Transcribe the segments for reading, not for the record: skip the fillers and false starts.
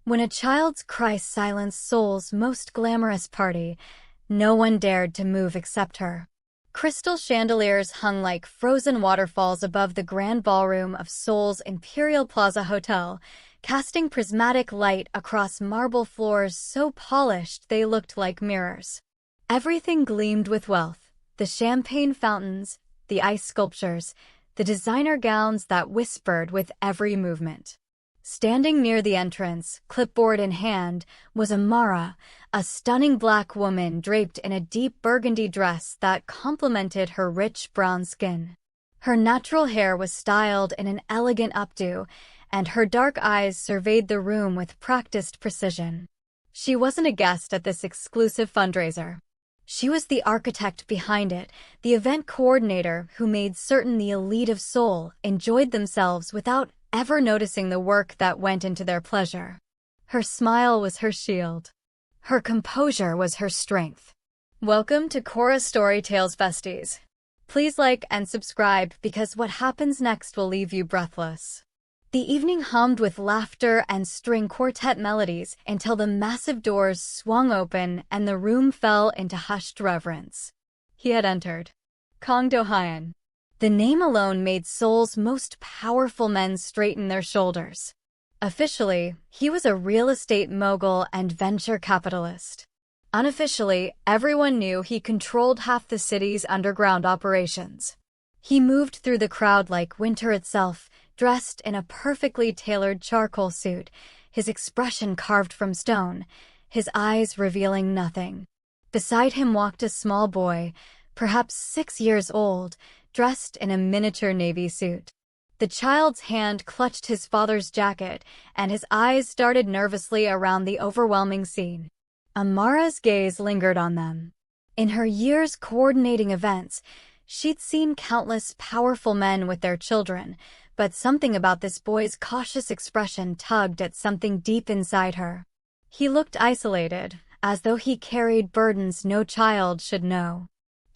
When a child's cry silenced Seoul's most glamorous party, no one dared to move except her. Crystal chandeliers hung like frozen waterfalls above the grand ballroom of Seoul's Imperial Plaza Hotel, casting prismatic light across marble floors so polished they looked like mirrors. Everything gleamed with wealth: the champagne fountains, the ice sculptures, the designer gowns that whispered with every movement. Standing near the entrance, clipboard in hand, was Amara, a stunning black woman draped in a deep burgundy dress that complemented her rich brown skin. Her natural hair was styled in an elegant updo, and her dark eyes surveyed the room with practiced precision. She wasn't a guest at this exclusive fundraiser. She was the architect behind it, the event coordinator who made certain the elite of Seoul enjoyed themselves without ever noticing the work that went into their pleasure. Her smile was her shield. Her composure was her strength. Welcome to Cora Storytales, besties. Please like and subscribe because what happens next will leave you breathless. The evening hummed with laughter and string quartet melodies until the massive doors swung open and the room fell into hushed reverence. He had entered. Kang Do-hyun. The name alone made Seoul's most powerful men straighten their shoulders. Officially, he was a real estate mogul and venture capitalist. Unofficially, everyone knew he controlled half the city's underground operations. He moved through the crowd like winter itself, dressed in a perfectly tailored charcoal suit, his expression carved from stone, his eyes revealing nothing. Beside him walked a small boy, perhaps 6 years old, dressed in a miniature navy suit. The child's hand clutched his father's jacket, and his eyes darted nervously around the overwhelming scene. Amara's gaze lingered on them. In her years coordinating events, she'd seen countless powerful men with their children, but something about this boy's cautious expression tugged at something deep inside her. He looked isolated, as though he carried burdens no child should know.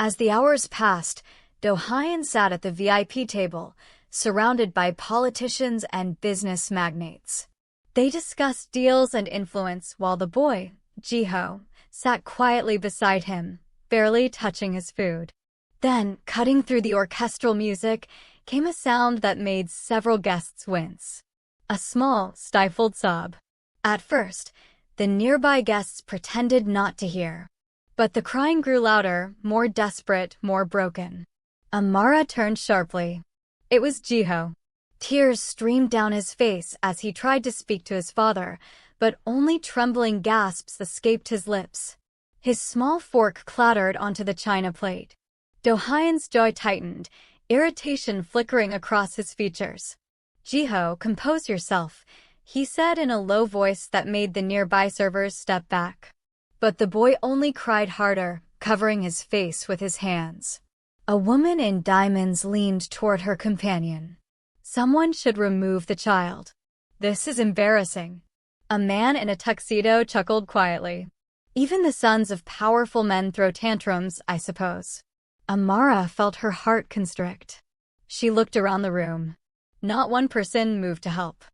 As the hours passed, Do-hyun sat at the VIP table, surrounded by politicians and business magnates. They discussed deals and influence while the boy, Ji-ho, sat quietly beside him, barely touching his food. Then, cutting through the orchestral music, came a sound that made several guests wince. A small, stifled sob. At first, the nearby guests pretended not to hear. But the crying grew louder, more desperate, more broken. Amara turned sharply. It was Ji-ho. Tears streamed down his face as he tried to speak to his father, but only trembling gasps escaped his lips. His small fork clattered onto the china plate. Do-hyun's jaw tightened, irritation flickering across his features. Ji-ho, compose yourself, he said in a low voice that made the nearby servers step back. But the boy only cried harder, covering his face with his hands. A woman in diamonds leaned toward her companion. Someone should remove the child. This is embarrassing. A man in a tuxedo chuckled quietly. Even the sons of powerful men throw tantrums, I suppose. Amara felt her heart constrict. She looked around the room. Not one person moved to help.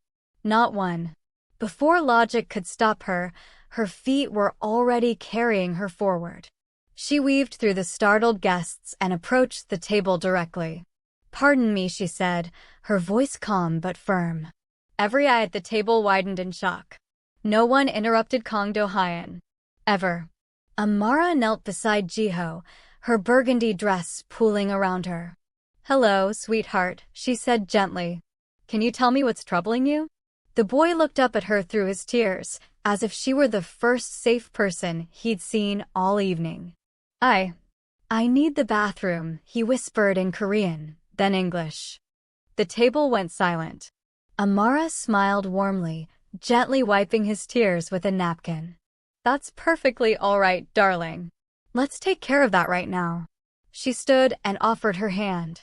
Not one. Before logic could stop her, her feet were already carrying her forward. She weaved through the startled guests and approached the table directly. Pardon me, she said, her voice calm but firm. Every eye at the table widened in shock. No one interrupted Kang Do-hyun. Ever. Amara knelt beside Ji-ho, her burgundy dress pooling around her. Hello, sweetheart, she said gently. Can you tell me what's troubling you? The boy looked up at her through his tears, as if she were the first safe person he'd seen all evening. I need the bathroom, he whispered in Korean, then English. The table went silent. Amara smiled warmly, gently wiping his tears with a napkin. That's perfectly all right, darling. Let's take care of that right now. She stood and offered her hand.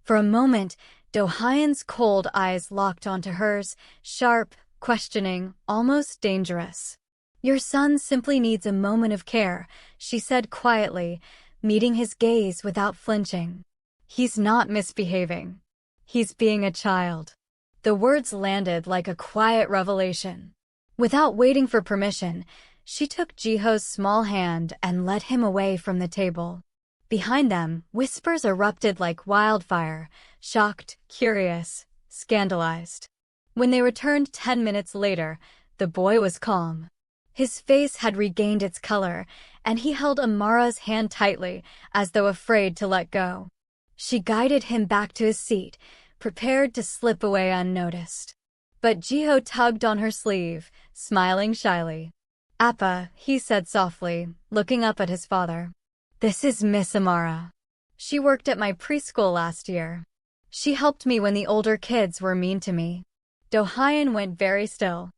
For a moment, Do-hyun's cold eyes locked onto hers, sharp, questioning, almost dangerous. Your son simply needs a moment of care, she said quietly, meeting his gaze without flinching. He's not misbehaving. He's being a child. The words landed like a quiet revelation. Without waiting for permission, she took Jiho's small hand and led him away from the table. Behind them, whispers erupted like wildfire, shocked, curious, scandalized. When they returned 10 minutes later, the boy was calm. His face had regained its color, and he held Amara's hand tightly, as though afraid to let go. She guided him back to his seat, prepared to slip away unnoticed. But Jiho tugged on her sleeve, smiling shyly. "Appa," he said softly, looking up at his father. "This is Miss Amara. She worked at my preschool last year. She helped me when the older kids were mean to me." Do-hyun went very still.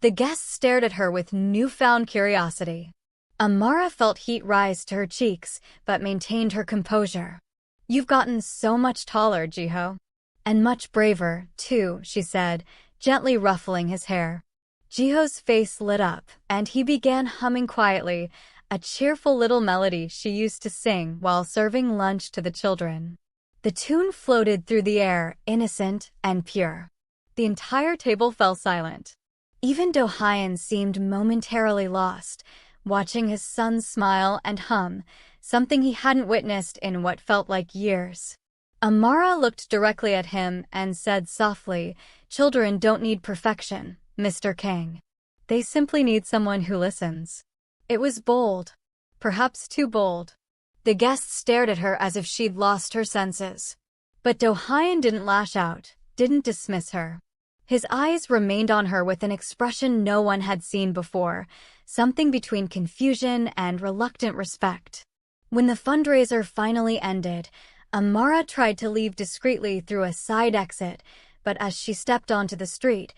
The guests stared at her with newfound curiosity. Amara felt heat rise to her cheeks, but maintained her composure. "You've gotten so much taller, Jiho. And much braver, too," she said, gently ruffling his hair. Jiho's face lit up, and he began humming quietly, a cheerful little melody she used to sing while serving lunch to the children. The tune floated through the air, innocent and pure. The entire table fell silent. Even Do-hyun seemed momentarily lost, watching his son smile and hum, something he hadn't witnessed in what felt like years. Amara looked directly at him and said softly, "Children don't need perfection, Mr. Kang. They simply need someone who listens." It was bold. Perhaps too bold. The guests stared at her as if she'd lost her senses. But Do-hyun didn't lash out, didn't dismiss her. His eyes remained on her with an expression no one had seen before, something between confusion and reluctant respect. When the fundraiser finally ended, Amara tried to leave discreetly through a side exit, but as she stepped onto the street,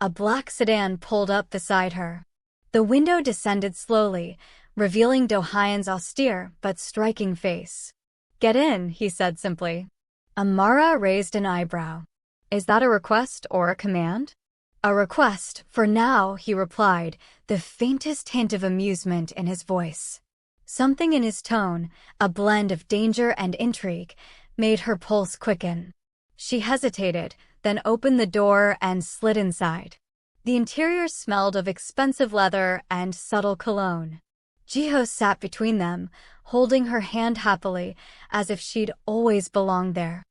a black sedan pulled up beside her. The window descended slowly, revealing Do-hyun's austere but striking face. "Get in," he said simply. Amara raised an eyebrow. "Is that a request or a command?" "A request, for now," he replied, the faintest hint of amusement in his voice. Something in his tone, a blend of danger and intrigue, made her pulse quicken. She hesitated, then opened the door and slid inside. The interior smelled of expensive leather and subtle cologne. Jiho sat between them, holding her hand happily, as if she'd always belonged there.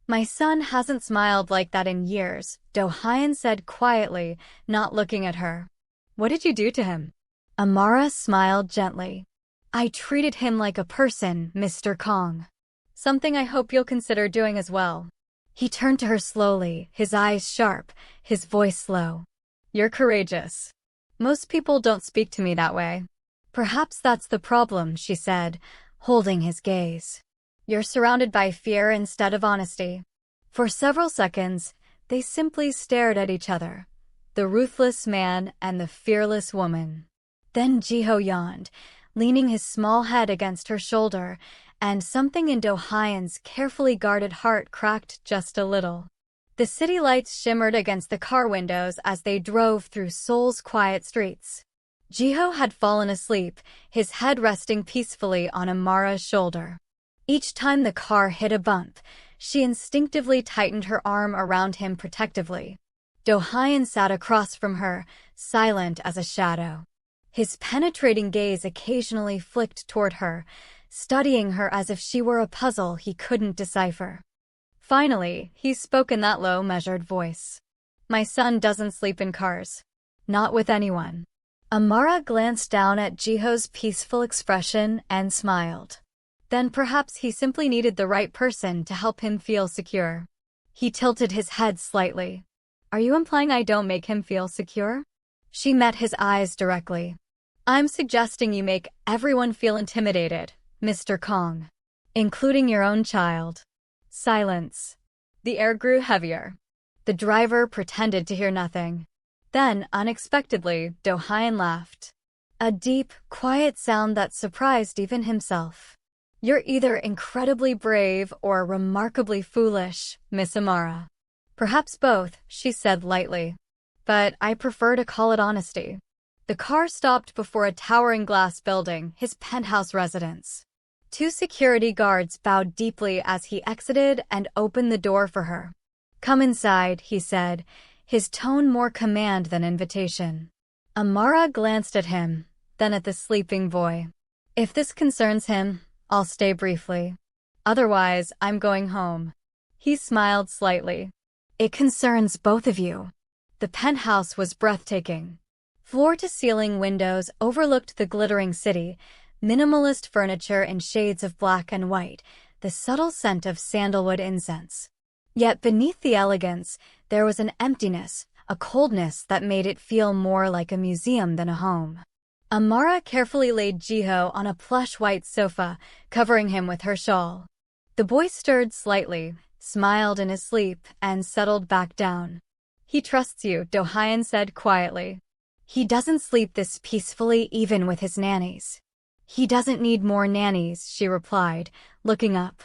"My son hasn't smiled like that in years," Do-hyun said quietly, not looking at her. "What did you do to him?" Amara smiled gently. "I treated him like a person, Mr. Kang. Something I hope you'll consider doing as well." He turned to her slowly, his eyes sharp, his voice slow. "You're courageous. Most people don't speak to me that way." "Perhaps that's the problem," she said, holding his gaze. "You're surrounded by fear instead of honesty." For several seconds, they simply stared at each other, the ruthless man and the fearless woman. Then Jiho yawned, leaning his small head against her shoulder, and something in Do-hyun's carefully guarded heart cracked just a little. The city lights shimmered against the car windows as they drove through Seoul's quiet streets. Jiho had fallen asleep, his head resting peacefully on Amara's shoulder. Each time the car hit a bump, she instinctively tightened her arm around him protectively. Do-hyun sat across from her, silent as a shadow. His penetrating gaze occasionally flicked toward her, studying her as if she were a puzzle he couldn't decipher. Finally, he spoke in that low, measured voice. "My son doesn't sleep in cars. Not with anyone." Amara glanced down at Jiho's peaceful expression and smiled. Then perhaps he simply needed the right person to help him feel secure. He tilted his head slightly. "Are you implying I don't make him feel secure?" She met his eyes directly. "I'm suggesting you make everyone feel intimidated, Mr. Kang, including your own child." Silence. The air grew heavier. The driver pretended to hear nothing. Then, unexpectedly, Do-hyun laughed. A deep, quiet sound that surprised even himself. "You're either incredibly brave or remarkably foolish, Miss Amara." "Perhaps both," she said lightly. "But I prefer to call it honesty." The car stopped before a towering glass building, his penthouse residence. Two security guards bowed deeply as he exited and opened the door for her. "Come inside," he said, his tone more command than invitation. Amara glanced at him, then at the sleeping boy. If this concerns him, I'll stay briefly. Otherwise, I'm going home. He smiled slightly. It concerns both of you. The penthouse was breathtaking. Floor-to-ceiling windows overlooked the glittering city, minimalist furniture in shades of black and white, the subtle scent of sandalwood incense. Yet beneath the elegance, there was an emptiness, a coldness that made it feel more like a museum than a home. Amara carefully laid Jiho on a plush white sofa, covering him with her shawl. The boy stirred slightly, smiled in his sleep, and settled back down. He trusts you, Do-hyun said quietly. He doesn't sleep this peacefully even with his nannies. He doesn't need more nannies, she replied, looking up.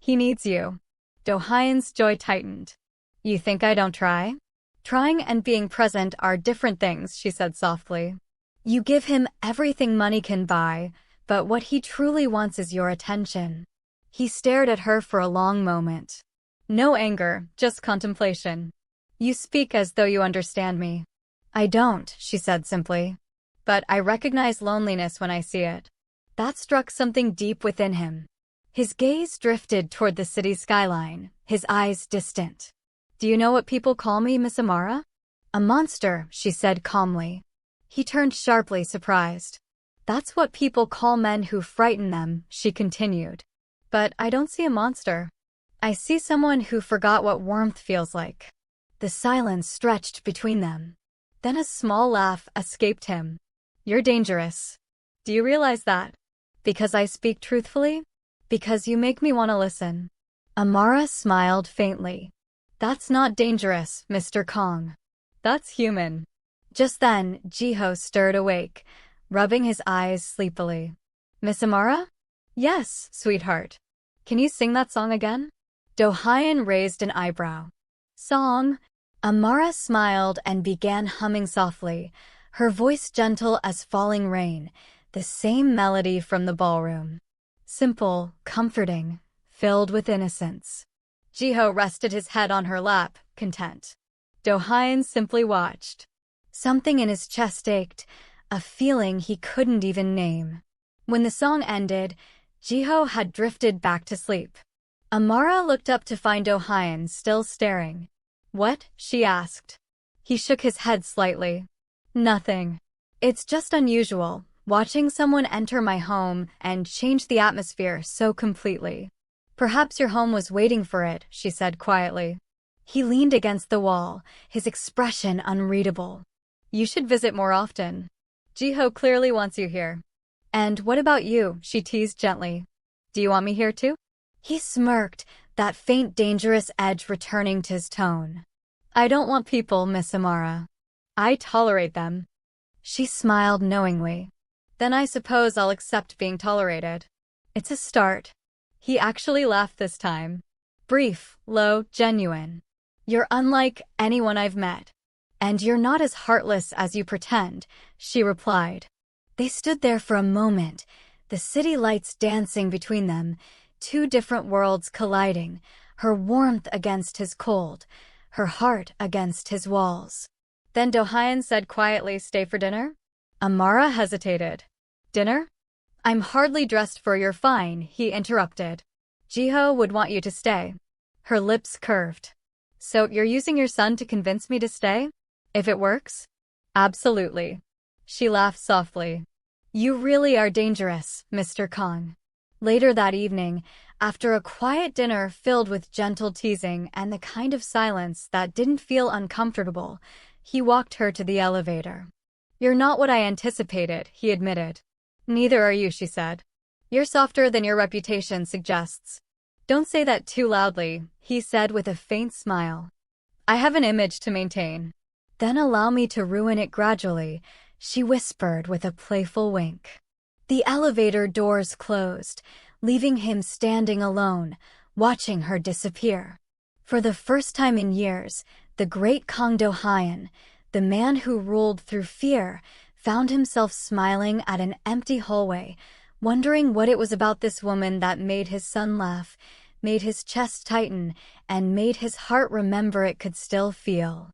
He needs you. Do-hyun's jaw tightened. You think I don't try? Trying and being present are different things, she said softly. You give him everything money can buy, but what he truly wants is your attention. He stared at her for a long moment. No anger, just contemplation. You speak as though you understand me. I don't, she said simply. But I recognize loneliness when I see it. That struck something deep within him. His gaze drifted toward the city skyline, his eyes distant. Do you know what people call me, Miss Amara? A monster, she said calmly. He turned sharply, surprised. That's what people call men who frighten them, she continued. But I don't see a monster. I see someone who forgot what warmth feels like. The silence stretched between them. Then a small laugh escaped him. You're dangerous. Do you realize that? Because I speak truthfully? Because you make me want to listen. Amara smiled faintly. That's not dangerous, Mr. Kong. That's human. Just then, Jiho stirred awake, rubbing his eyes sleepily. Miss Amara? Yes, sweetheart. Can you sing that song again? Do-hyun raised an eyebrow. Song? Amara smiled and began humming softly, her voice gentle as falling rain, the same melody from the ballroom. Simple, comforting, filled with innocence. Jiho rested his head on her lap, content. Do-hyun simply watched. Something in his chest ached, a feeling he couldn't even name. When the song ended, Jiho had drifted back to sleep. Amara looked up to find Do-hyun still staring. What? She asked. He shook his head slightly. Nothing. It's just unusual, watching someone enter my home and change the atmosphere so completely. Perhaps your home was waiting for it, she said quietly. He leaned against the wall, his expression unreadable. You should visit more often. Jiho clearly wants you here. And what about you? She teased gently. Do you want me here too? He smirked, that faint dangerous edge returning to his tone. I don't want people, Miss Amara. I tolerate them. She smiled knowingly. Then I suppose I'll accept being tolerated. It's a start. He actually laughed this time. Brief, low, genuine. You're unlike anyone I've met. And you're not as heartless as you pretend, she replied. They stood there for a moment, the city lights dancing between them, two different worlds colliding, her warmth against his cold, her heart against his walls. Then Do-hyun said quietly, stay for dinner? Amara hesitated. Dinner? I'm hardly dressed for your fine, he interrupted. Jiho would want you to stay. Her lips curved. So you're using your son to convince me to stay? If it works? Absolutely. She laughed softly. You really are dangerous, Mr. Kong. Later that evening, after a quiet dinner filled with gentle teasing and the kind of silence that didn't feel uncomfortable, he walked her to the elevator. You're not what I anticipated, he admitted. Neither are you, she said. You're softer than your reputation suggests. Don't say that too loudly, he said with a faint smile. I have an image to maintain. Then allow me to ruin it gradually, she whispered with a playful wink. The elevator doors closed, leaving him standing alone, watching her disappear. For the first time in years, the great Kang Do-hyun, the man who ruled through fear, found himself smiling at an empty hallway, wondering what it was about this woman that made his son laugh, made his chest tighten, and made his heart remember it could still feel.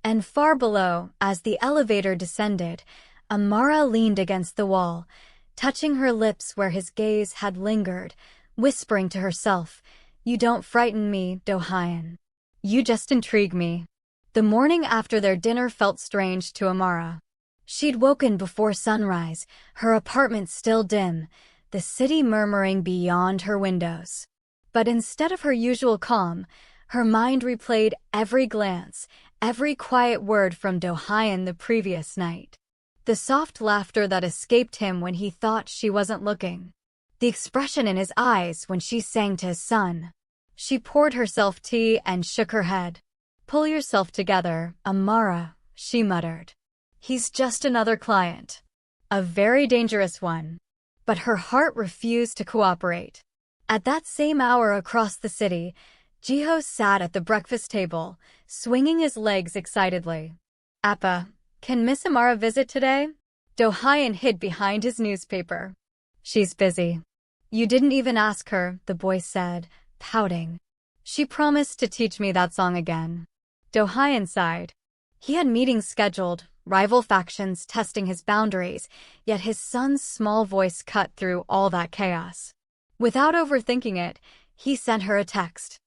And far below, as the elevator descended, Amara leaned against the wall, touching her lips where his gaze had lingered, whispering to herself, "You don't frighten me, Do-hyun. You just intrigue me." The morning after their dinner felt strange to Amara. She'd woken before sunrise, her apartment still dim, the city murmuring beyond her windows. But instead of her usual calm, her mind replayed every glance, every quiet word from Do-hyun the previous night. The soft laughter that escaped him when he thought she wasn't looking. The expression in his eyes when she sang to his son. She poured herself tea and shook her head. "Pull yourself together, Amara," she muttered. "He's just another client. A very dangerous one." But her heart refused to cooperate. At that same hour across the city, Jiho sat at the breakfast table, swinging his legs excitedly. "Appa, can Miss Amara visit today?" Do-hyun hid behind his newspaper. "She's busy." "You didn't even ask her," the boy said, pouting. "She promised to teach me that song again." Do-hyun sighed. He had meetings scheduled, rival factions testing his boundaries, yet his son's small voice cut through all that chaos. Without overthinking it, he sent her a text.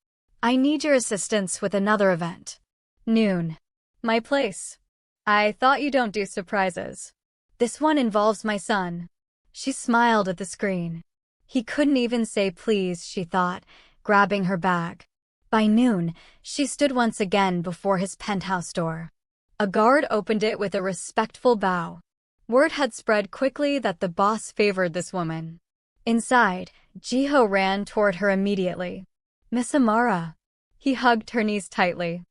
"I need your assistance with another event. Noon. My place. I thought you don't do surprises. This one involves my son." She smiled at the screen. He couldn't even say please, she thought, grabbing her bag. By noon, she stood once again before his penthouse door. A guard opened it with a respectful bow. Word had spread quickly that the boss favored this woman. Inside, Jiho ran toward her immediately. "Miss Amara." He hugged her knees tightly.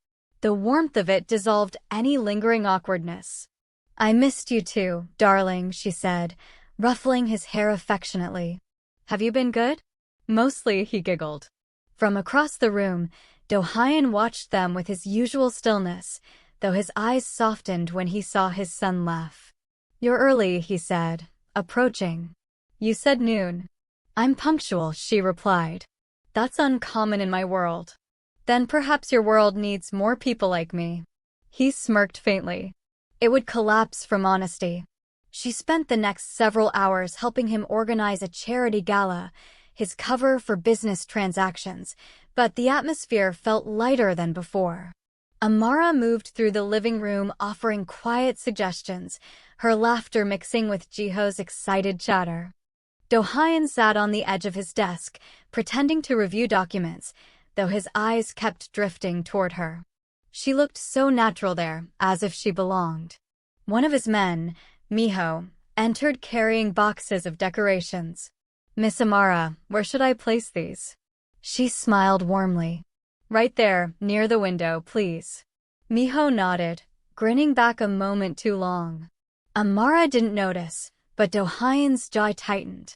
The warmth of it dissolved any lingering awkwardness. "I missed you too, darling," she said, ruffling his hair affectionately. "Have you been good?" "Mostly," he giggled. From across the room, Do-hyun watched them with his usual stillness, though his eyes softened when he saw his son laugh. "You're early," he said, approaching. "You said noon." "I'm punctual," she replied. "That's uncommon in my world." "Then perhaps your world needs more people like me." He smirked faintly. It would collapse from honesty. She spent the next several hours helping him organize a charity gala, his cover for business transactions, but the atmosphere felt lighter than before. Amara moved through the living room offering quiet suggestions, her laughter mixing with Jiho's excited chatter. Do-hyun sat on the edge of his desk, pretending to review documents, though his eyes kept drifting toward her. She looked so natural there, as if she belonged. One of his men, Miho, entered carrying boxes of decorations. "Miss Amara, where should I place these?" She smiled warmly. "Right there, near the window, please." Miho nodded, grinning back a moment too long. Amara didn't notice, but Do-hyun's jaw tightened.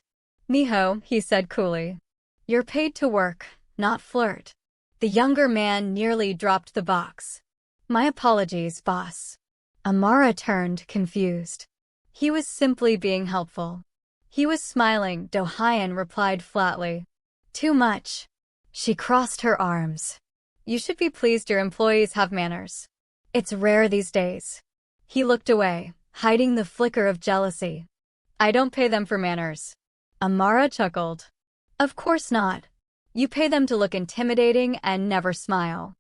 "Miho," he said coolly. "You're paid to work, not flirt." The younger man nearly dropped the box. "My apologies, boss." Amara turned, confused. He was simply being helpful. He was smiling, Do-hyun replied flatly. "Too much." She crossed her arms. "You should be pleased your employees have manners. It's rare these days." He looked away, hiding the flicker of jealousy. "I don't pay them for manners." Amara chuckled. "Of course not. You pay them to look intimidating and never smile."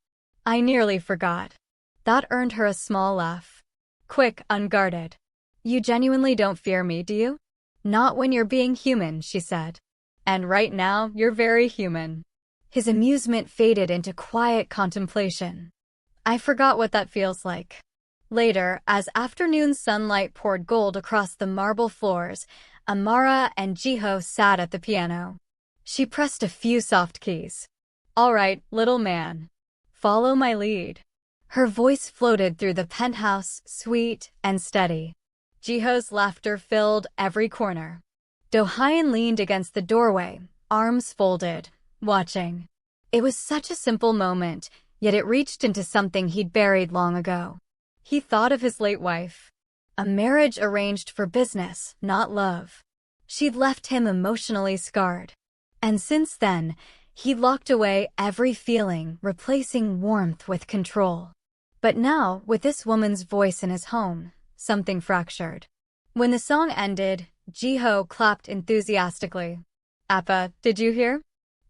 "I nearly forgot." That earned her a small laugh. Quick, unguarded. "You genuinely don't fear me, do you?" "Not when you're being human," she said. "And right now, you're very human." His amusement faded into quiet contemplation. "I forgot what that feels like." Later, as afternoon sunlight poured gold across the marble floors, Amara and Jiho sat at the piano. She pressed a few soft keys. "All right, little man. Follow my lead." Her voice floated through the penthouse, sweet and steady. Jiho's laughter filled every corner. Do-hyun leaned against the doorway, arms folded, watching. It was such a simple moment, yet it reached into something he'd buried long ago. He thought of his late wife. A marriage arranged for business, not love. She'd left him emotionally scarred. And since then, he'd locked away every feeling, replacing warmth with control. But now, with this woman's voice in his home, something fractured. When the song ended, Jiho clapped enthusiastically. "Appa, did you hear?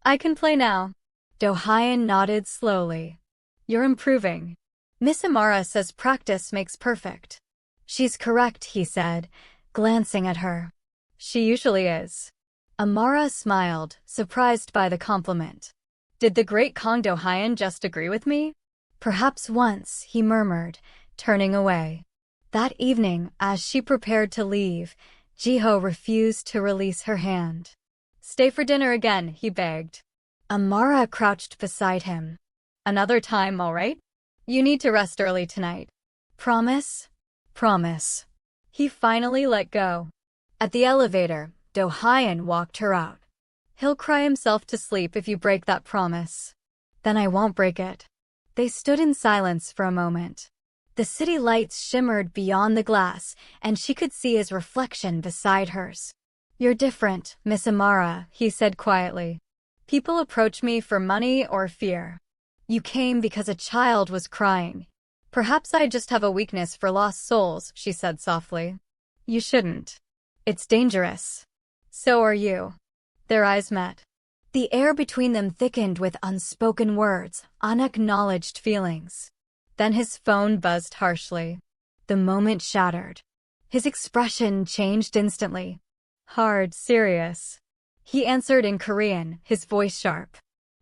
I can play now." Do-hyun nodded slowly. "You're improving. Miss Amara says practice makes perfect." "She's correct," he said, glancing at her. "She usually is." Amara smiled, surprised by the compliment. "Did the great Kang Do-hyun just agree with me?" "Perhaps once," he murmured, turning away. That evening, as she prepared to leave, Jiho refused to release her hand. "Stay for dinner again," he begged. Amara crouched beside him. "Another time, all right? You need to rest early tonight." "Promise?" "Promise." He finally let go. At the elevator, Do-hyun walked her out. "He'll cry himself to sleep if you break that promise." "Then I won't break it." They stood in silence for a moment. The city lights shimmered beyond the glass, and she could see his reflection beside hers. "You're different, Miss Amara," he said quietly. "People approach me for money or fear. You came because a child was crying." "Perhaps I just have a weakness for lost souls," she said softly. "You shouldn't. It's dangerous." "So are you." Their eyes met. The air between them thickened with unspoken words, unacknowledged feelings. Then his phone buzzed harshly. The moment shattered. His expression changed instantly. Hard, serious. He answered in Korean, his voice sharp.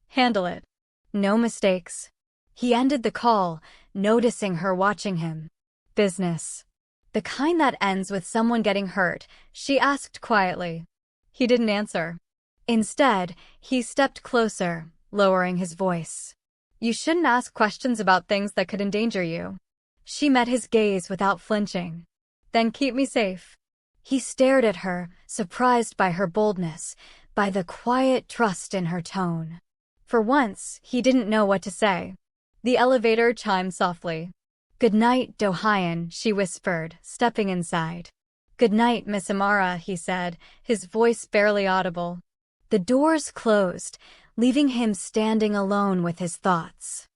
"Handle it. No mistakes." He ended the call, noticing her watching him. "Business. The kind that ends with someone getting hurt," she asked quietly. He didn't answer. Instead, he stepped closer, lowering his voice. "You shouldn't ask questions about things that could endanger you." She met his gaze without flinching. "Then keep me safe." He stared at her, surprised by her boldness, by the quiet trust in her tone. For once, he didn't know what to say. The elevator chimed softly. "Good night, Do-hyun," she whispered, stepping inside. "Good night, Miss Amara," he said, his voice barely audible. The doors closed, leaving him standing alone with his thoughts.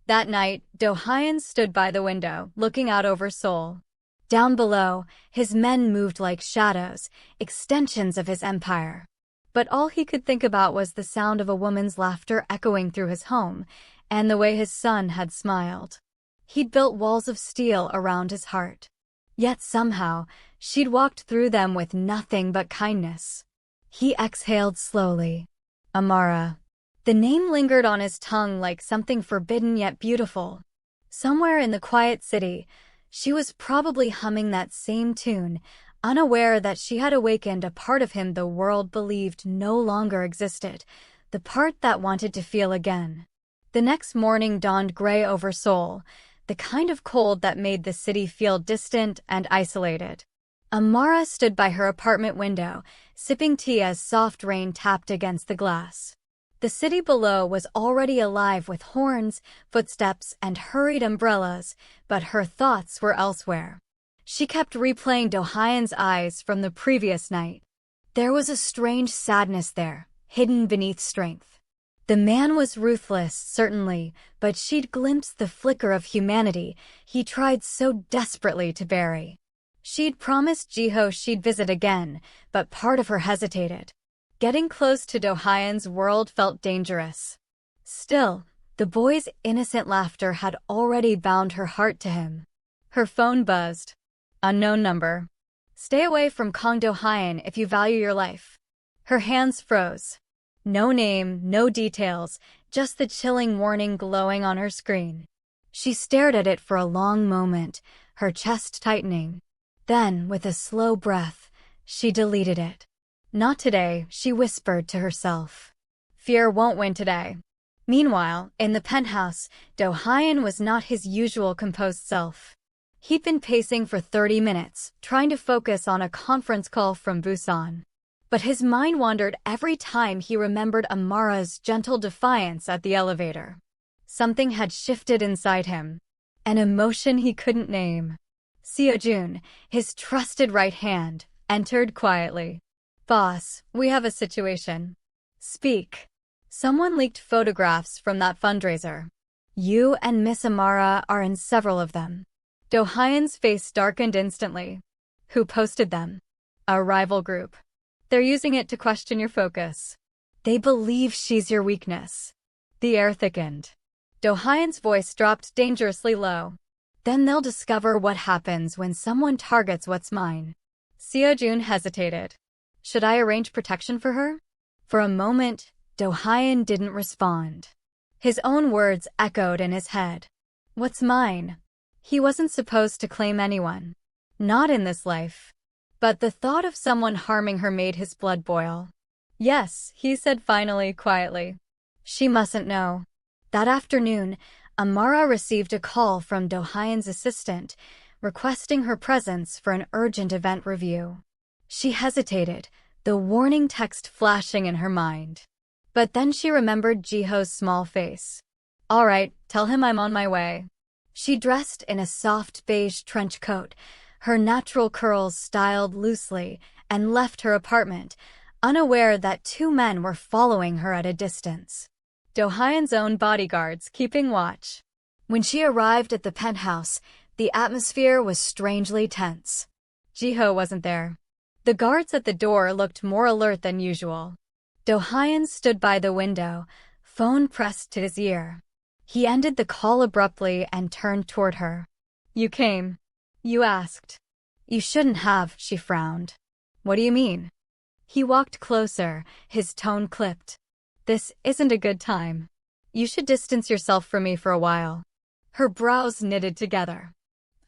That night, Do-hyun stood by the window, looking out over Seoul. Down below, his men moved like shadows, extensions of his empire. But all he could think about was the sound of a woman's laughter echoing through his home, and the way his son had smiled. He'd built walls of steel around his heart. Yet somehow, she'd walked through them with nothing but kindness. He exhaled slowly. Amara. The name lingered on his tongue like something forbidden yet beautiful. Somewhere in the quiet city, she was probably humming that same tune, unaware that she had awakened a part of him the world believed no longer existed, the part that wanted to feel again. The next morning dawned gray over Seoul, the kind of cold that made the city feel distant and isolated. Amara stood by her apartment window, sipping tea as soft rain tapped against the glass. The city below was already alive with horns, footsteps, and hurried umbrellas, but her thoughts were elsewhere. She kept replaying Do-hyun's eyes from the previous night. There was a strange sadness there, hidden beneath strength. The man was ruthless, certainly, but she'd glimpsed the flicker of humanity he tried so desperately to bury. She'd promised Jiho she'd visit again, but part of her hesitated. Getting close to Do-hyun's world felt dangerous. Still, the boy's innocent laughter had already bound her heart to him. Her phone buzzed. Unknown number. "Stay away from Kang Do-hyun if you value your life." Her hands froze. No name, no details, just the chilling warning glowing on her screen. She stared at it for a long moment, her chest tightening. Then, with a slow breath, she deleted it. "Not today," she whispered to herself. "Fear won't win today." Meanwhile, in the penthouse, Do-hyun was not his usual composed self. He'd been pacing for 30 minutes, trying to focus on a conference call from Busan. But his mind wandered every time he remembered Amara's gentle defiance at the elevator. Something had shifted inside him. An emotion he couldn't name. Seo-jun, his trusted right hand, entered quietly. "Boss, we have a situation." "Speak." "Someone leaked photographs from that fundraiser." You and Miss Amara are in several of them. Do-hyun's face darkened instantly. Who posted them? A rival group. They're using it to question your focus. They believe she's your weakness. The air thickened. Do-hyun's voice dropped dangerously low. Then they'll discover what happens when someone targets what's mine. Seo-jun hesitated. Should I arrange protection for her? For a moment, Do-hyun didn't respond. His own words echoed in his head. What's mine? He wasn't supposed to claim anyone. Not in this life. But the thought of someone harming her made his blood boil. Yes, he said finally, quietly. She mustn't know. That afternoon, Amara received a call from Do-hyun's assistant, requesting her presence for an urgent event review. She hesitated, the warning text flashing in her mind. But then she remembered Jiho's small face. All right, tell him I'm on my way. She dressed in a soft beige trench coat, her natural curls styled loosely, and left her apartment, unaware that two men were following her at a distance. Do-hyun's own bodyguards keeping watch. When she arrived at the penthouse, the atmosphere was strangely tense. Jiho wasn't there. The guards at the door looked more alert than usual. Do-hyun stood by the window, phone pressed to his ear. He ended the call abruptly and turned toward her. You came. You asked. You shouldn't have, she frowned. What do you mean? He walked closer, his tone clipped. This isn't a good time. You should distance yourself from me for a while. Her brows knitted together.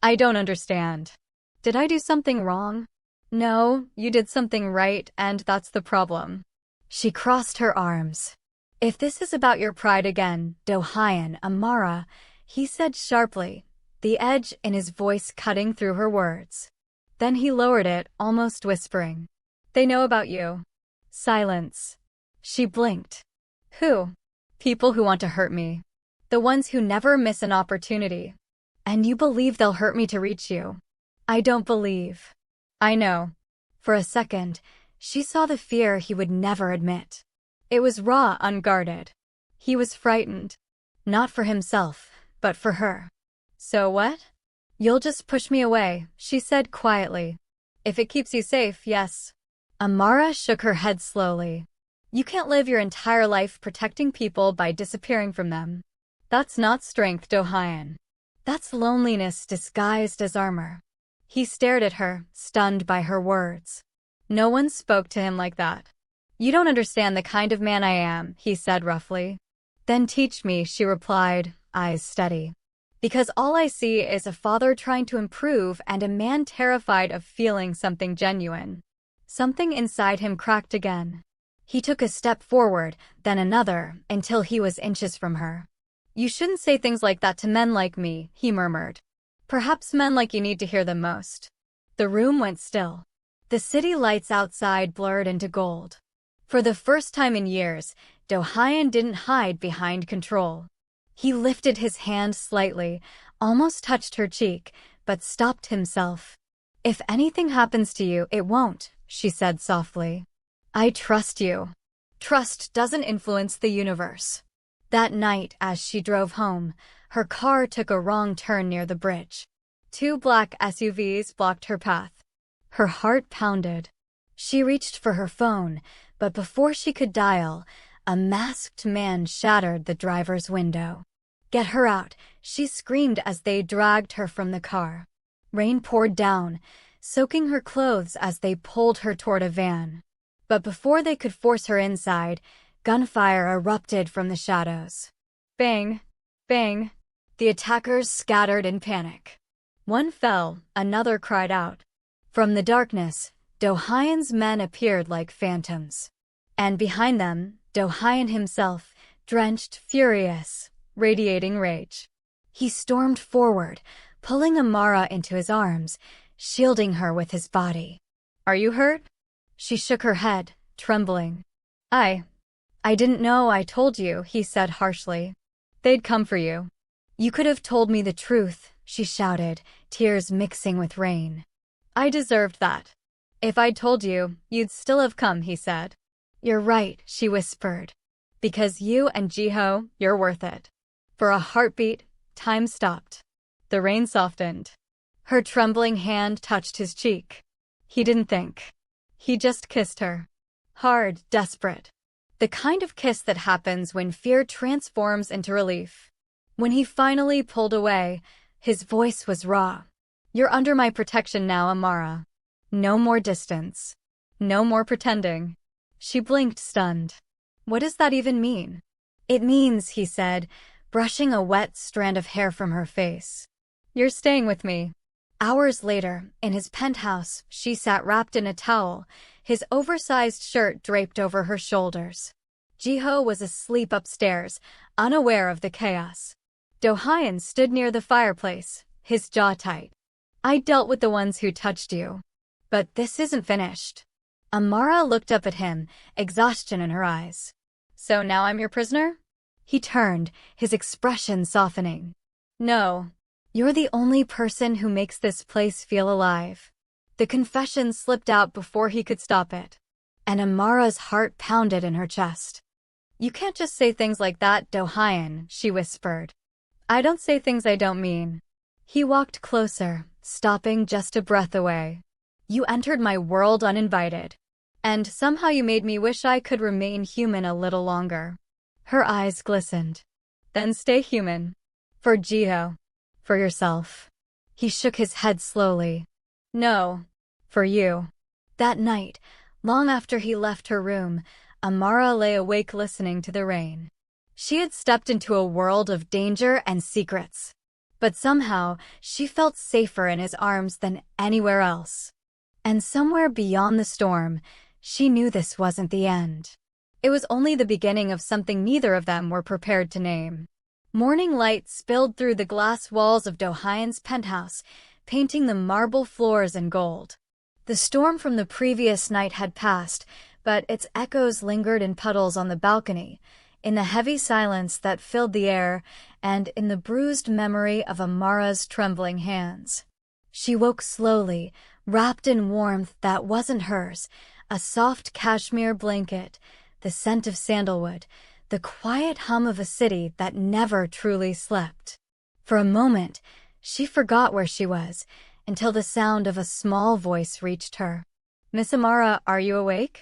I don't understand. Did I do something wrong? No, you did something right, and that's the problem. She crossed her arms. If this is about your pride again, Do-hyun, Amara, he said sharply, the edge in his voice cutting through her words. Then he lowered it, almost whispering. They know about you. Silence. She blinked. Who? People who want to hurt me. The ones who never miss an opportunity. And you believe they'll hurt me to reach you. I don't believe. I know. For a second, she saw the fear he would never admit. It was raw, unguarded. He was frightened. Not for himself, but for her. So what? You'll just push me away, she said quietly. If it keeps you safe, yes. Amara shook her head slowly. You can't live your entire life protecting people by disappearing from them. That's not strength, Do-hyun. That's loneliness disguised as armor. He stared at her, stunned by her words. No one spoke to him like that. You don't understand the kind of man I am, he said roughly. Then teach me, she replied, eyes steady. Because all I see is a father trying to improve and a man terrified of feeling something genuine. Something inside him cracked again. He took a step forward, then another, until he was inches from her. You shouldn't say things like that to men like me, he murmured. Perhaps men like you need to hear them most. The room went still. The city lights outside blurred into gold. For the first time in years, Do-hyun didn't hide behind control. He lifted his hand slightly, almost touched her cheek, but stopped himself. If anything happens to you, it won't, she said softly. I trust you. Trust doesn't influence the universe. That night, as she drove home, her car took a wrong turn near the bridge. Two black SUVs blocked her path. Her heart pounded. She reached for her phone, but before she could dial, a masked man shattered the driver's window. Get her out, she screamed as they dragged her from the car. Rain poured down, soaking her clothes as they pulled her toward a van. But before they could force her inside, gunfire erupted from the shadows. Bang! Bang! The attackers scattered in panic. One fell, another cried out. From the darkness, Do-hyun's men appeared like phantoms. And behind them, Do-hyun himself, drenched, furious, radiating rage. He stormed forward, pulling Amara into his arms, shielding her with his body. Are you hurt? She shook her head, trembling. I didn't know I told you, he said harshly. They'd come for you. You could have told me the truth, she shouted, tears mixing with rain. I deserved that. If I'd told you, you'd still have come, he said. You're right, she whispered. Because you and Jiho, you're worth it. For a heartbeat, time stopped. The rain softened. Her trembling hand touched his cheek. He didn't think. He just kissed her. Hard, desperate. The kind of kiss that happens when fear transforms into relief. When he finally pulled away, his voice was raw. "You're under my protection now, Amara. No more distance. No more pretending." She blinked, stunned. "What does that even mean?" "It means," he said, brushing a wet strand of hair from her face, "you're staying with me." Hours later, in his penthouse, she sat wrapped in a towel, his oversized shirt draped over her shoulders. Jiho was asleep upstairs, unaware of the chaos. Do-hyun stood near the fireplace, his jaw tight. "I dealt with the ones who touched you. But this isn't finished." Amara looked up at him, exhaustion in her eyes. "So now I'm your prisoner?" He turned, his expression softening. "No. You're the only person who makes this place feel alive." The confession slipped out before he could stop it. And Amara's heart pounded in her chest. "You can't just say things like that, Do-hyun," she whispered. "I don't say things I don't mean." He walked closer, stopping just a breath away. "You entered my world uninvited. And somehow you made me wish I could remain human a little longer." Her eyes glistened. "Then stay human. For Jiho. For yourself." He shook his head slowly. "No. For you." That night, long after he left her room, Amara lay awake listening to the rain. She had stepped into a world of danger and secrets. But somehow, she felt safer in his arms than anywhere else. And somewhere beyond the storm, she knew this wasn't the end. It was only the beginning of something neither of them were prepared to name. Morning light spilled through the glass walls of Do-hyun's penthouse, painting the marble floors in gold. The storm from the previous night had passed, but its echoes lingered in puddles on the balcony, in the heavy silence that filled the air, and in the bruised memory of Amara's trembling hands. She woke slowly, wrapped in warmth that wasn't hers, a soft cashmere blanket, the scent of sandalwood, the quiet hum of a city that never truly slept. For a moment, she forgot where she was, until the sound of a small voice reached her. "Miss Amara, are you awake?"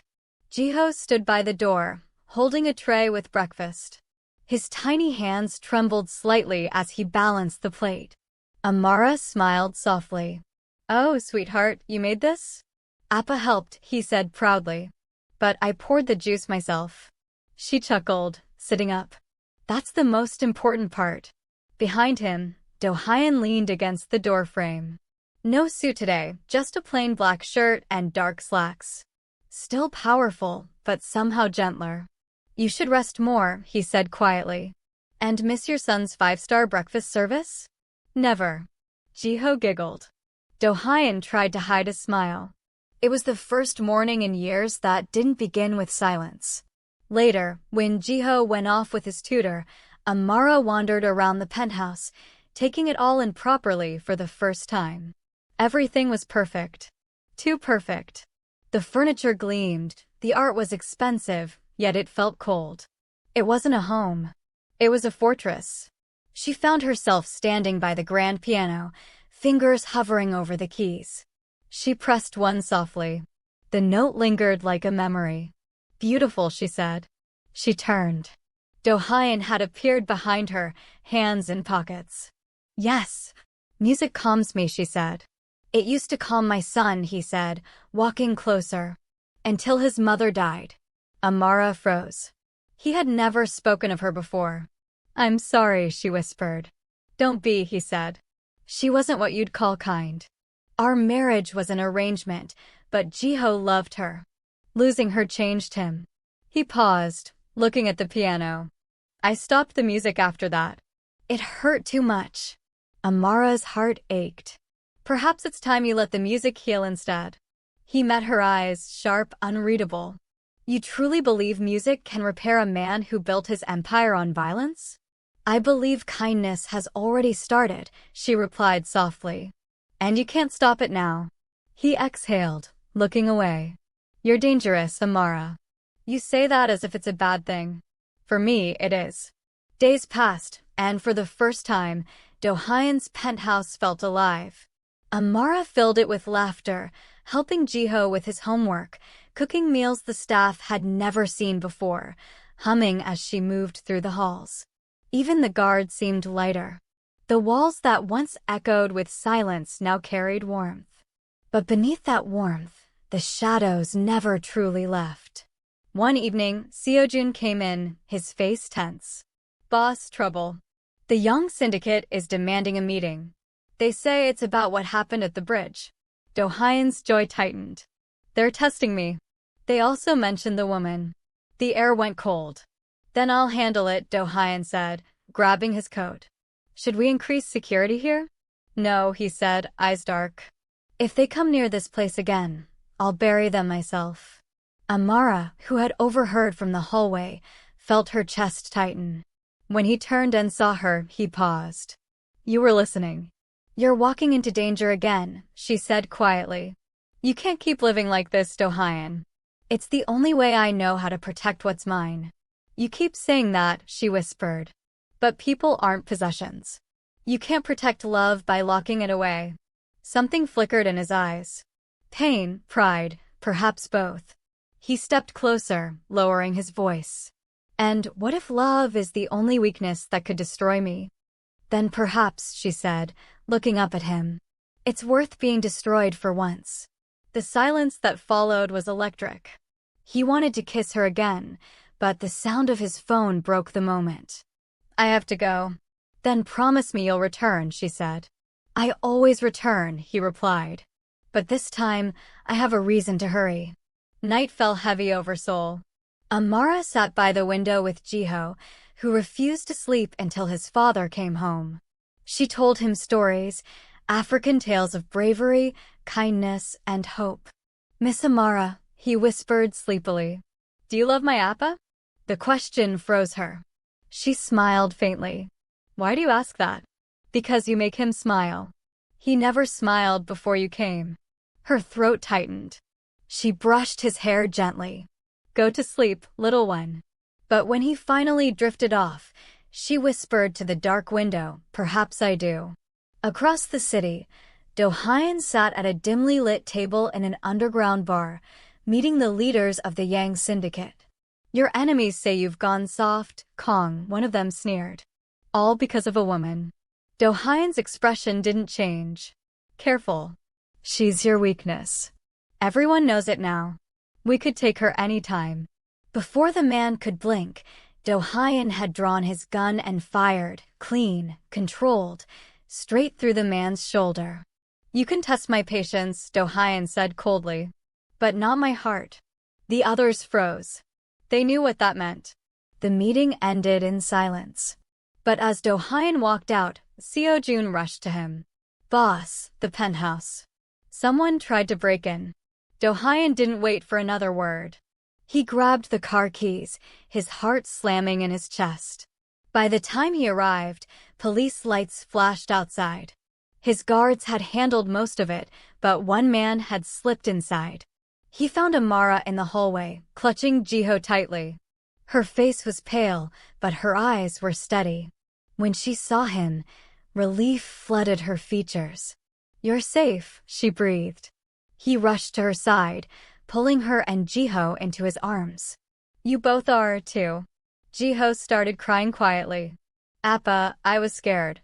Jiho stood by the door, holding a tray with breakfast. His tiny hands trembled slightly as he balanced the plate. Amara smiled softly. "Oh, sweetheart, you made this?" "Appa helped," he said proudly. "But I poured the juice myself." She chuckled, sitting up. "That's the most important part." Behind him, Do-hyun leaned against the doorframe. No suit today, just a plain black shirt and dark slacks. Still powerful, but somehow gentler. "You should rest more," he said quietly. "And miss your son's 5-star breakfast service?" "Never." Jiho giggled. Do-hyun tried to hide a smile. It was the first morning in years that didn't begin with silence. Later, when Jiho went off with his tutor, Amara wandered around the penthouse, taking it all in properly for the first time. Everything was perfect. Too perfect. The furniture gleamed, the art was expensive, yet it felt cold. It wasn't a home. It was a fortress. She found herself standing by the grand piano, fingers hovering over the keys. She pressed one softly. The note lingered like a memory. "Beautiful," she said. She turned. Do-hyun had appeared behind her, hands in pockets. "Yes. Music calms me," she said. "It used to calm my son," he said, walking closer. "Until his mother died." Amara froze. He had never spoken of her before. "I'm sorry," she whispered. "Don't be," he said. "She wasn't what you'd call kind. Our marriage was an arrangement, but Jiho loved her. Losing her changed him." He paused, looking at the piano. "I stopped the music after that. It hurt too much." Amara's heart ached. "Perhaps it's time you let the music heal instead." He met her eyes, sharp, unreadable. "You truly believe music can repair a man who built his empire on violence?" "I believe kindness has already started," she replied softly. "And you can't stop it now." He exhaled, looking away. "You're dangerous, Amara." "You say that as if it's a bad thing." "For me, it is." Days passed, and for the first time, Do-hyun's penthouse felt alive. Amara filled it with laughter, helping Jiho with his homework, cooking meals the staff had never seen before, humming as she moved through the halls. Even the guards seemed lighter. The walls that once echoed with silence now carried warmth. But beneath that warmth, the shadows never truly left. One evening, Seojun came in, his face tense. "Boss, trouble. The young syndicate is demanding a meeting. They say it's about what happened at the bridge." Do-hyun's jaw tightened. "They're testing me." They also mentioned the woman. The air went cold. "Then I'll handle it," Do-hyun said, grabbing his coat. "Should we increase security here?" "No," he said, eyes dark. "If they come near this place again, I'll bury them myself." Amara, who had overheard from the hallway, felt her chest tighten. When he turned and saw her, he paused. "You were listening." "You're walking into danger again," she said quietly. "You can't keep living like this, Do-hyun. It's the only way I know how to protect what's mine." "You keep saying that," she whispered. "But people aren't possessions. You can't protect love by locking it away." Something flickered in his eyes. Pain, pride, perhaps both. He stepped closer, lowering his voice. "And what if love is the only weakness that could destroy me?" "Then perhaps," she said, looking up at him, "it's worth being destroyed for once." The silence that followed was electric. He wanted to kiss her again, but the sound of his phone broke the moment. "I have to go." "Then promise me you'll return," she said. "I always return," he replied. "But this time, I have a reason to hurry." Night fell heavy over Seoul. Amara sat by the window with Jiho, who refused to sleep until his father came home. She told him stories, African tales of bravery, kindness, and hope. "Miss Amara," he whispered sleepily. "Do you love my appa?" The question froze her. She smiled faintly. "Why do you ask that?" "Because you make him smile. He never smiled before you came." Her throat tightened. She brushed his hair gently. "Go to sleep, little one." But when he finally drifted off, she whispered to the dark window, "Perhaps I do." Across the city, Do-hyun sat at a dimly lit table in an underground bar, meeting the leaders of the Yang Syndicate. "Your enemies say you've gone soft," Kong, one of them, sneered. "All because of a woman." Do-hyun's expression didn't change. "Careful. She's your weakness. Everyone knows it now. We could take her any time." Before the man could blink, Do-hyun had drawn his gun and fired, clean, controlled, straight through the man's shoulder. "You can test my patience," Do-hyun said coldly. "But not my heart." The others froze. They knew what that meant. The meeting ended in silence. But as Do-hyun walked out, Seojun rushed to him. "Boss, the penthouse. Someone tried to break in." Do-hyun didn't wait for another word. He grabbed the car keys, his heart slamming in his chest. By the time he arrived, police lights flashed outside. His guards had handled most of it, but one man had slipped inside. He found Amara in the hallway, clutching Jiho tightly. Her face was pale, but her eyes were steady. When she saw him, relief flooded her features. "You're safe," she breathed. He rushed to her side, pulling her and Jiho into his arms. "You both are, too." Jiho started crying quietly. "Appa, I was scared."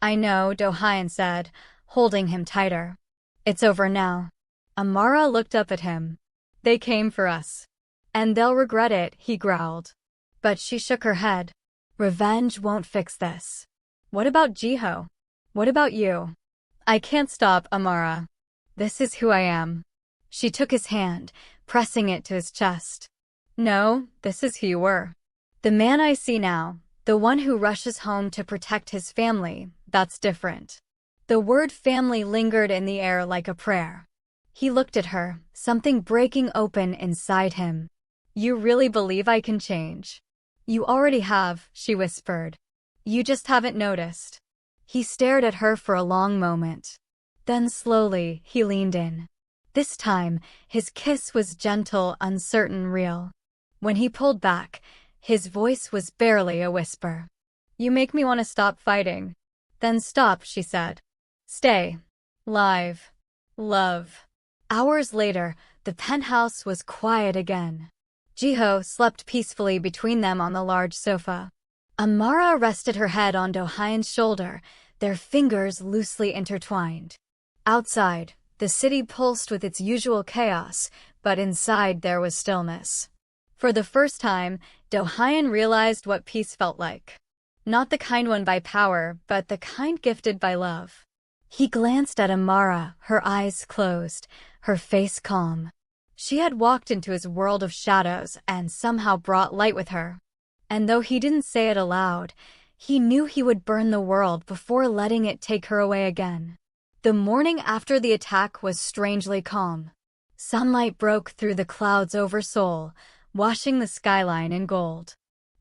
"I know," Do-hyun said, holding him tighter. "It's over now." Amara looked up at him. "They came for us. And they'll regret it," he growled. But she shook her head. "Revenge won't fix this." "What about Jiho? What about you?" "I can't stop, Amara. This is who I am." She took his hand, pressing it to his chest. "No, this is who you were. The man I see now, the one who rushes home to protect his family, that's different." The word family lingered in the air like a prayer. He looked at her, something breaking open inside him. "You really believe I can change?" "You already have," she whispered. "You just haven't noticed." He stared at her for a long moment. Then slowly, he leaned in. This time, his kiss was gentle, uncertain, real. When he pulled back, his voice was barely a whisper. You make me want to stop fighting. Then stop, she said. Stay. Live. Love. Hours later, the penthouse was quiet again. Jiho slept peacefully between them on the large sofa. Amara rested her head on Do-hyun's shoulder, their fingers loosely intertwined. Outside, the city pulsed with its usual chaos, but inside there was stillness. For the first time, Do-hyun realized what peace felt like. Not the kind won by power, but the kind gifted by love. He glanced at Amara, her eyes closed, her face calm. She had walked into his world of shadows and somehow brought light with her. And though he didn't say it aloud, he knew he would burn the world before letting it take her away again. The morning after the attack was strangely calm. Sunlight broke through the clouds over Seoul, washing the skyline in gold.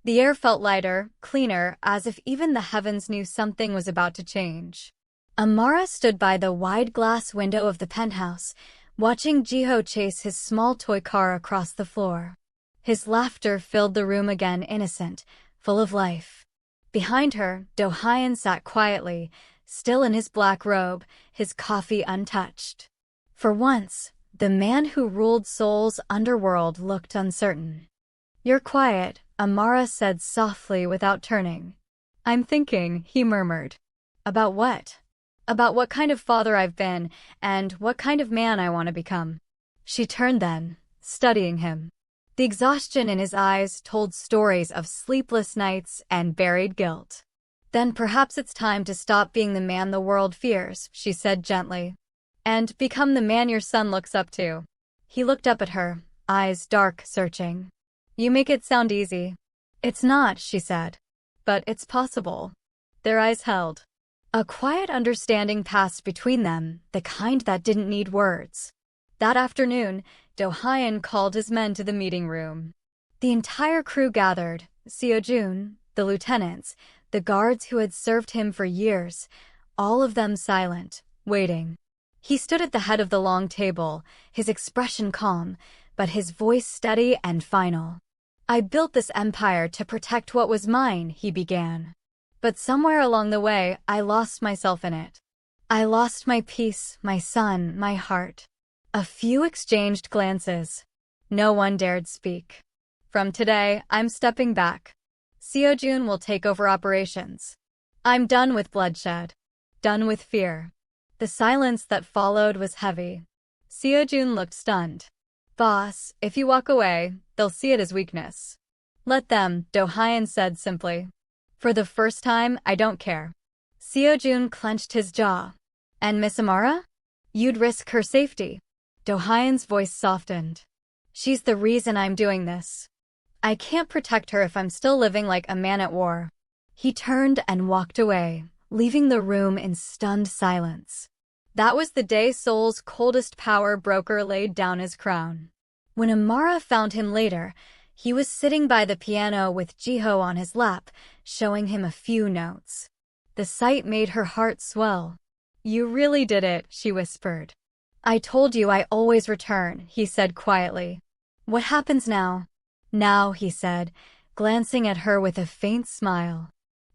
The air felt lighter, cleaner, as if even the heavens knew something was about to change. Amara stood by the wide glass window of the penthouse, watching Jiho chase his small toy car across the floor. His laughter filled the room again, innocent, full of life. Behind her, Do-hyun sat quietly, still in his black robe, his coffee untouched. For once, the man who ruled Seoul's underworld looked uncertain. You're quiet, Amara said softly without turning. I'm thinking, he murmured. About what? About what kind of father I've been, and what kind of man I want to become. She turned then, studying him. The exhaustion in his eyes told stories of sleepless nights and buried guilt. Then perhaps it's time to stop being the man the world fears, she said gently. And become the man your son looks up to. He looked up at her, eyes dark, searching. You make it sound easy. It's not, she said. But it's possible. Their eyes held. A quiet understanding passed between them, the kind that didn't need words. That afternoon, Do-hyun called his men to the meeting room. The entire crew gathered, Seo-jun, the lieutenants, the guards who had served him for years, all of them silent, waiting. He stood at the head of the long table, his expression calm, but his voice steady and final. I built this empire to protect what was mine, he began. But somewhere along the way, I lost myself in it. I lost my peace, my son, my heart. A few exchanged glances. No one dared speak. From today, I'm stepping back. Seo-jun will take over operations. I'm done with bloodshed. Done with fear. The silence that followed was heavy. Seo-jun looked stunned. Boss, if you walk away, they'll see it as weakness. Let them, Do-hyun said simply. For the first time, I don't care. Seo-jun clenched his jaw. And Miss Amara? You'd risk her safety. Do-hyun's voice softened. She's the reason I'm doing this. I can't protect her if I'm still living like a man at war. He turned and walked away, leaving the room in stunned silence. That was the day Seoul's coldest power broker laid down his crown. When Amara found him later, he was sitting by the piano with Jiho on his lap, showing him a few notes. The sight made her heart swell. You really did it, she whispered. I told you I always return, he said quietly. What happens now? Now, he said, glancing at her with a faint smile.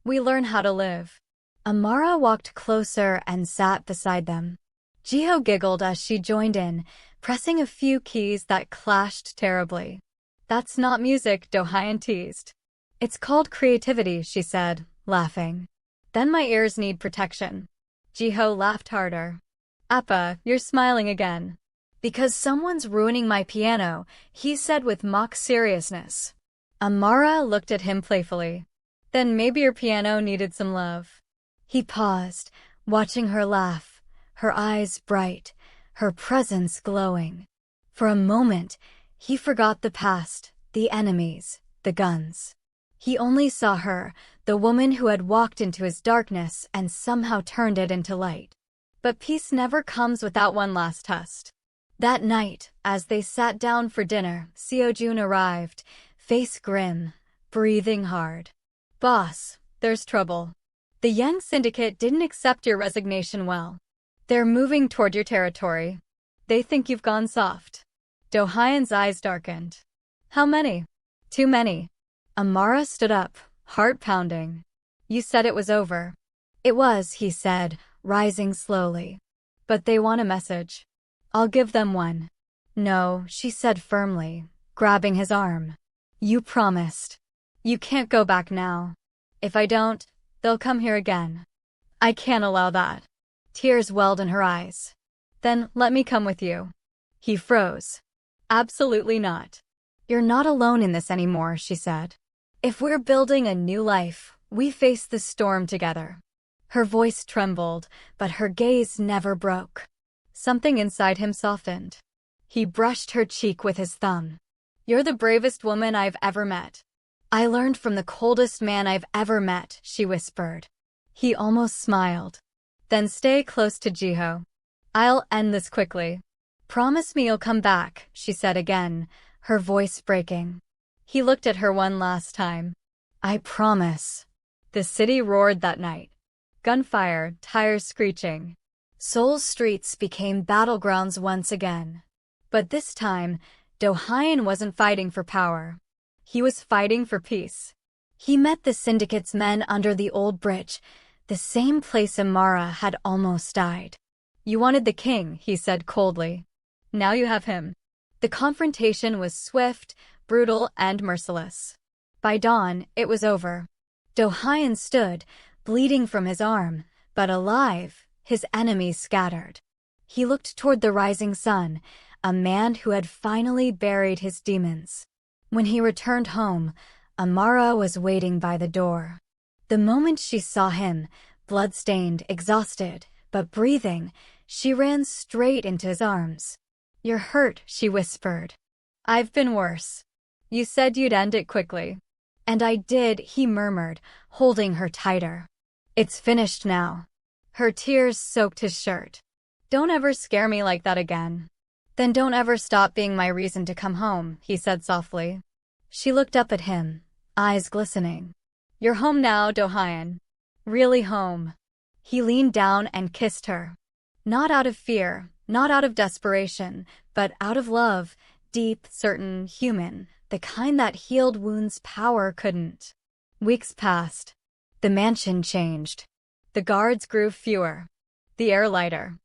We learn how to live. Amara walked closer and sat beside them. Jiho giggled as she joined in, pressing a few keys that clashed terribly. That's not music, Do-hyun teased. It's called creativity, she said, laughing. Then my ears need protection. Jiho laughed harder. Appa, you're smiling again. Because someone's ruining my piano, he said with mock seriousness. Amara looked at him playfully. Then maybe your piano needed some love. He paused, watching her laugh, her eyes bright, her presence glowing. For a moment, he forgot the past, the enemies, the guns. He only saw her, the woman who had walked into his darkness and somehow turned it into light. But peace never comes without one last test. That night, as they sat down for dinner, Seo-jun arrived, face grim, breathing hard. Boss, there's trouble. The Yang Syndicate didn't accept your resignation well. They're moving toward your territory. They think you've gone soft. Do-hyun's eyes darkened. How many? Too many. Amara stood up, heart pounding. You said it was over. It was, he said, rising slowly. But they want a message. I'll give them one. No, she said firmly, grabbing his arm. You promised. You can't go back now. If I don't, they'll come here again. I can't allow that. Tears welled in her eyes. Then let me come with you. He froze. Absolutely not. You're not alone in this anymore, she said. If we're building a new life, we face the storm together. Her voice trembled, but her gaze never broke. Something inside him softened. He brushed her cheek with his thumb. You're the bravest woman I've ever met. I learned from the coldest man I've ever met, she whispered. He almost smiled. Then stay close to Jiho. I'll end this quickly. Promise me you'll come back, she said again, her voice breaking. He looked at her one last time. I promise. The city roared that night. Gunfire, tires screeching. Seoul's streets became battlegrounds once again. But this time, Do-hyun wasn't fighting for power. He was fighting for peace. He met the syndicate's men under the old bridge, the same place Amara had almost died. You wanted the king, he said coldly. Now you have him. The confrontation was swift, brutal, and merciless. By dawn, it was over. Do-hyun stood, bleeding from his arm, but alive, his enemies scattered. He looked toward the rising sun, a man who had finally buried his demons. When he returned home, Amara was waiting by the door. The moment she saw him, blood-stained, exhausted, but breathing, she ran straight into his arms. You're hurt, she whispered. I've been worse. You said you'd end it quickly. And I did, he murmured, holding her tighter. It's finished now. Her tears soaked his shirt. Don't ever scare me like that again. Then don't ever stop being my reason to come home, he said softly. She looked up at him, eyes glistening. You're home now, Do-hyun. Really home. He leaned down and kissed her. Not out of fear, not out of desperation, but out of love, deep, certain, human, the kind that healed wounds power couldn't. Weeks passed. The mansion changed. The guards grew fewer. The air lighter.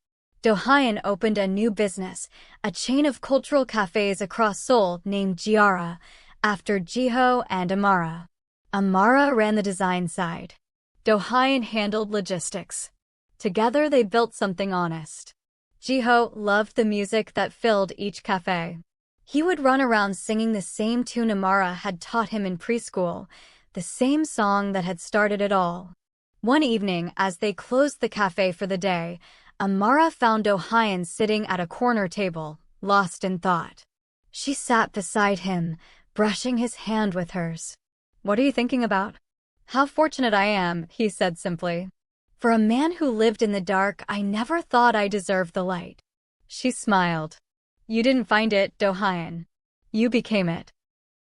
Do-hyun opened a new business, a chain of cultural cafes across Seoul named Giara, after Jiho and Amara. Amara ran the design side. Do-hyun handled logistics. Together they built something honest. Jiho loved the music that filled each cafe. He would run around singing the same tune Amara had taught him in preschool, the same song that had started it all. One evening, as they closed the cafe for the day, Amara found Do-hyun sitting at a corner table, lost in thought. She sat beside him, brushing his hand with hers. What are you thinking about? How fortunate I am, he said simply. For a man who lived in the dark, I never thought I deserved the light. She smiled. You didn't find it, Do-hyun. You became it.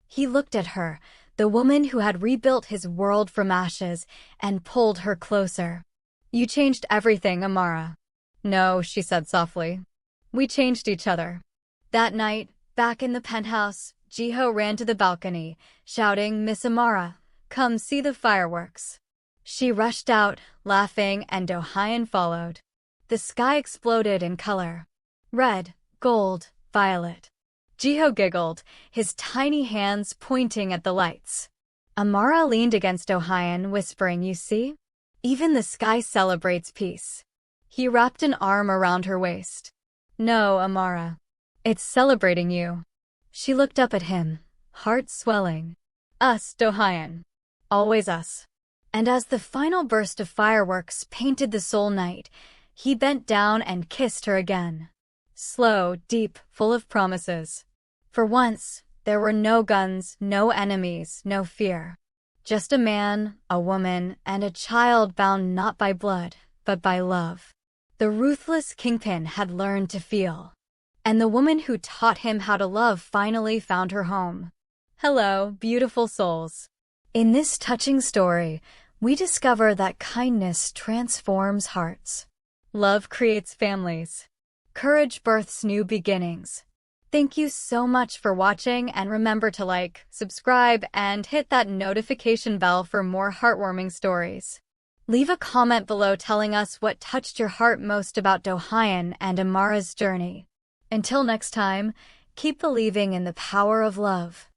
He looked at her, the woman who had rebuilt his world from ashes, and pulled her closer. You changed everything, Amara. No, she said softly. We changed each other. That night, back in the penthouse, Jiho ran to the balcony, shouting, Miss Amara, come see the fireworks. She rushed out, laughing, and Do-hyun followed. The sky exploded in color. Red, gold, violet. Jiho giggled, his tiny hands pointing at the lights. Amara leaned against Do-hyun, whispering, You see? Even the sky celebrates peace. He wrapped an arm around her waist. No, Amara. It's celebrating you. She looked up at him, heart swelling. Us, Do-hyun. Always us. And as the final burst of fireworks painted the Seoul night, he bent down and kissed her again. Slow, deep, full of promises. For once, there were no guns, no enemies, no fear. Just a man, a woman, and a child bound not by blood, but by love. The ruthless kingpin had learned to feel. And the woman who taught him how to love finally found her home. Hello, beautiful souls. In this touching story, we discover that kindness transforms hearts. Love creates families. Courage births new beginnings. Thank you so much for watching, and remember to like, subscribe, and hit that notification bell for more heartwarming stories. Leave a comment below telling us what touched your heart most about Do-hyun and Amara's journey. Until next time, keep believing in the power of love.